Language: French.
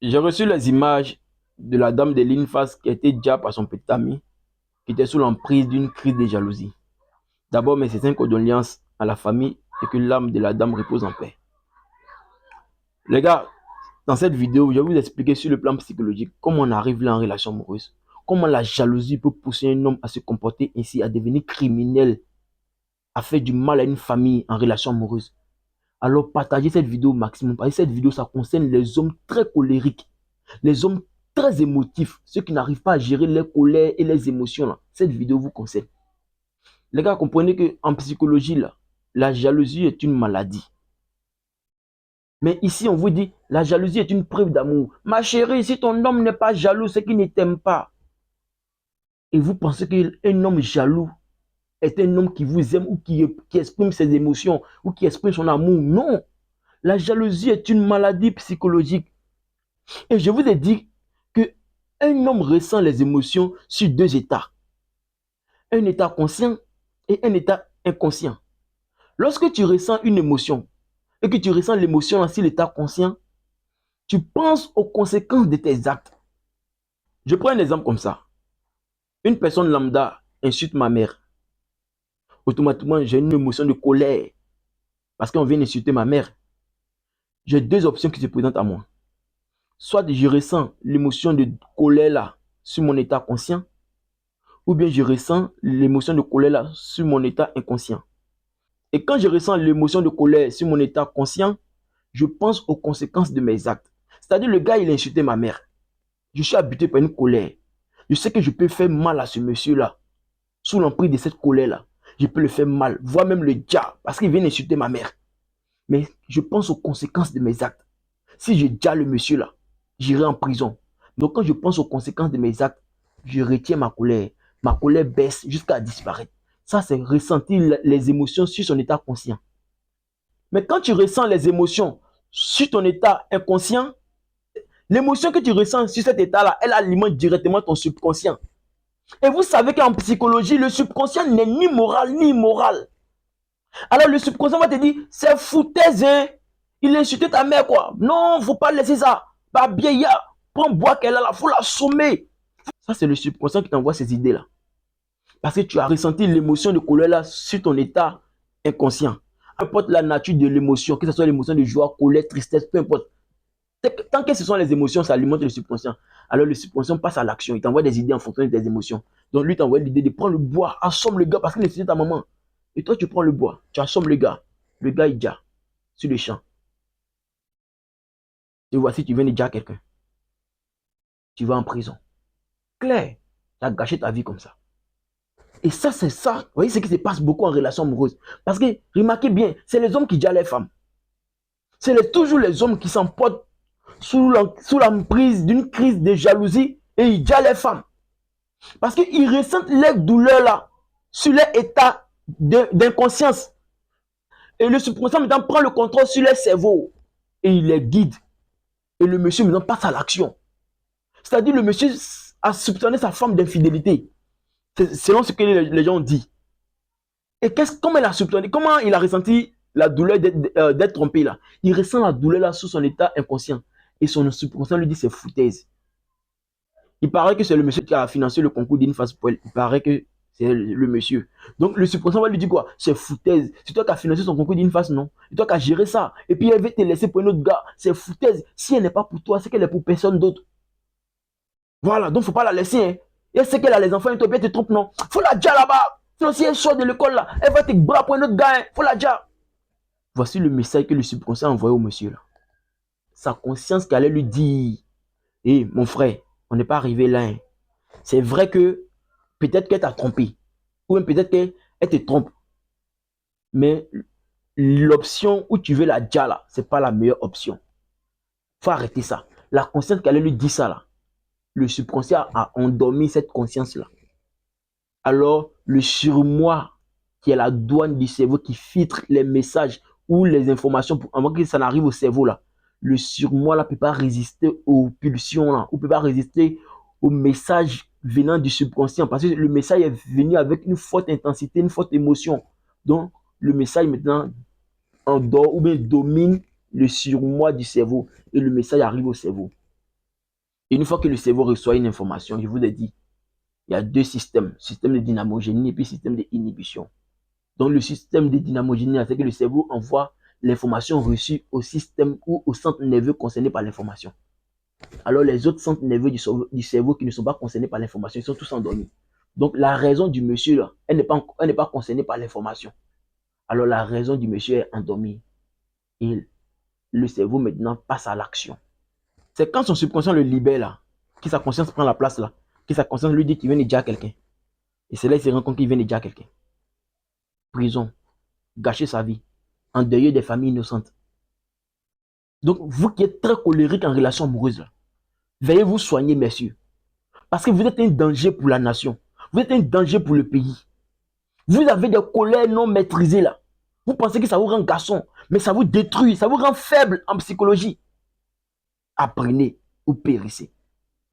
J'ai reçu les images de la dame de l'INFAS qui était déjà par son petit ami, qui était sous l'emprise d'une crise de jalousie. D'abord, mes sincères condoléances à la famille et que l'âme de la dame repose en paix. Les gars, dans cette vidéo, je vais vous expliquer sur le plan psychologique comment on arrive là en relation amoureuse. Comment la jalousie peut pousser un homme à se comporter ainsi, à devenir criminel, à faire du mal à une famille en relation amoureuse. Alors partagez cette vidéo au maximum. Parce que cette vidéo, ça concerne les hommes très colériques, les hommes très émotifs, ceux qui n'arrivent pas à gérer les colères et les émotions. Là. Cette vidéo vous concerne. Les gars, comprenez qu'en psychologie, là, la jalousie est une maladie. Mais ici, on vous dit, la jalousie est une preuve d'amour. Ma chérie, si ton homme n'est pas jaloux, c'est qu'il ne t'aime pas. Et vous pensez qu'un homme jaloux est un homme qui vous aime ou qui exprime ses émotions ou qui exprime son amour. Non. La jalousie est une maladie psychologique. Et je vous ai dit qu'un homme ressent les émotions sur deux états. Un état conscient et un état inconscient. Lorsque tu ressens une émotion et que tu ressens l'émotion sur l'état conscient, tu penses aux conséquences de tes actes. Je prends un exemple comme ça. Une personne lambda insulte ma mère. Automatiquement, j'ai une émotion de colère parce qu'on vient d'insulter ma mère. J'ai deux options qui se présentent à moi. Soit je ressens l'émotion de colère là sur mon état conscient, ou bien je ressens l'émotion de colère là sur mon état inconscient. Et quand je ressens l'émotion de colère sur mon état conscient, je pense aux conséquences de mes actes. C'est-à-dire, le gars, il a insulté ma mère. Je suis habité par une colère. Je sais que je peux faire mal à ce monsieur-là. Sous l'emprise de cette colère-là, je peux le faire mal, voire même le diable, parce qu'il vient d'insulter ma mère. Mais je pense aux conséquences de mes actes. Si je dis le monsieur-là, j'irai en prison. Donc, quand je pense aux conséquences de mes actes, je retiens ma colère. Ma colère baisse jusqu'à disparaître. Ça, c'est ressentir les émotions sur son état conscient. Mais quand tu ressens les émotions sur ton état inconscient, l'émotion que tu ressens sur cet état-là, elle alimente directement ton subconscient. Et vous savez qu'en psychologie, le subconscient n'est ni moral ni immoral. Alors le subconscient va te dire, c'est foutaise, hein? Il a insulté ta mère, quoi. Non, faut pas laisser ça. Pas bien, prends bois qu'elle a là, faut l'assommer. Ça, c'est le subconscient qui t'envoie ces idées-là. Parce que tu as ressenti l'émotion de colère là sur ton état inconscient. Peu importe la nature de l'émotion, que ce soit l'émotion de joie, colère, tristesse, peu importe. Tant que ce sont les émotions, ça alimente le subconscient. Alors le subconscient passe à l'action. Il t'envoie des idées en fonction de tes émotions. Donc lui t'envoie l'idée de prendre le bois, assomme le gars parce qu'il est insulté ta maman. Et toi tu prends le bois, tu assommes le gars. Le gars il déjà sur le champ. Et voici, tu viens de déjà quelqu'un. Tu vas en prison. Claire, tu as gâché ta vie comme ça. Et ça, c'est ça. Vous voyez ce qui se passe beaucoup en relation amoureuse. Parce que, remarquez bien, c'est les hommes qui gèrent les femmes. C'est toujours les hommes qui s'emportent sous l'emprise d'une crise de jalousie et ils gèrent les femmes. Parce qu'ils ressentent les douleurs là, sur leur état d'inconscience. Et le subconscient maintenant prend le contrôle sur leur cerveau et il les guide. Et le monsieur maintenant passe à l'action. C'est-à-dire le monsieur a soupçonné sa femme d'infidélité. Selon ce que les gens disent. Et comment il a soupçonné, comment il a ressenti la douleur d'être trompé là? Il ressent la douleur là sous son état inconscient. Et son subconscient lui dit c'est foutaise. Il paraît que c'est le monsieur qui a financé le concours d'INFAS pour elle. Il paraît que c'est le monsieur. Donc le subconscient va lui dire quoi? C'est foutaise. C'est toi qui as financé son concours d'INFAS, non? C'est toi qui as géré ça. Et puis elle veut te laisser pour un autre gars. C'est foutaise. Si elle n'est pas pour toi, c'est qu'elle est pour personne d'autre. Voilà, donc faut pas la laisser. Hein. Et elle sait qu'elle a les enfants, et toi, elle te trompe, non? Faut la dire là-bas. Sinon, si elle sort de l'école là, elle va te bras pour un autre gars. Hein. Faut la dire. Voici le message que le subconscient a envoyé au monsieur là. Sa conscience qui allait lui dire, hé, mon frère, on n'est pas arrivé là. Hein. C'est vrai que peut-être qu'elle t'a trompé. Ou même peut-être qu'elle te trompe. Mais l'option où tu veux la dire là, c'est pas la meilleure option. Faut arrêter ça. La conscience qui allait lui dire ça là, le subconscient a endormi cette conscience là. Alors, le surmoi, qui est la douane du cerveau qui filtre les messages ou les informations avant que ça n'arrive au cerveau là, le surmoi là ne peut pas résister aux pulsions là, ou ne peut pas résister aux messages venant du subconscient parce que le message est venu avec une forte intensité, une forte émotion. Donc, le message maintenant endort ou bien domine le surmoi du cerveau et le message arrive au cerveau. Et une fois que le cerveau reçoit une information, je vous ai dit, il y a deux systèmes, système de dynamogénie et puis système d'inhibition. Donc le système de dynamogénie, c'est que le cerveau envoie l'information reçue au système ou au centre nerveux concerné par l'information. Alors les autres centres nerveux du cerveau qui ne sont pas concernés par l'information, ils sont tous endormis. Donc la raison du monsieur, là, elle n'est pas concernée par l'information. Alors la raison du monsieur est endormie. Et le cerveau maintenant passe à l'action. C'est quand son subconscient le libère là, que sa conscience prend la place là, que sa conscience lui dit qu'il vient de dire à quelqu'un. Et c'est là qu'il se rend compte qu'il vient de dire à quelqu'un. Prison, gâcher sa vie, endeuiller des familles innocentes. Donc vous qui êtes très colérique en relation amoureuse, là, veuillez vous soigner, messieurs. Parce que vous êtes un danger pour la nation. Vous êtes un danger pour le pays. Vous avez des colères non maîtrisées là. Vous pensez que ça vous rend garçon, mais ça vous détruit, ça vous rend faible en psychologie. Apprenez ou périssez.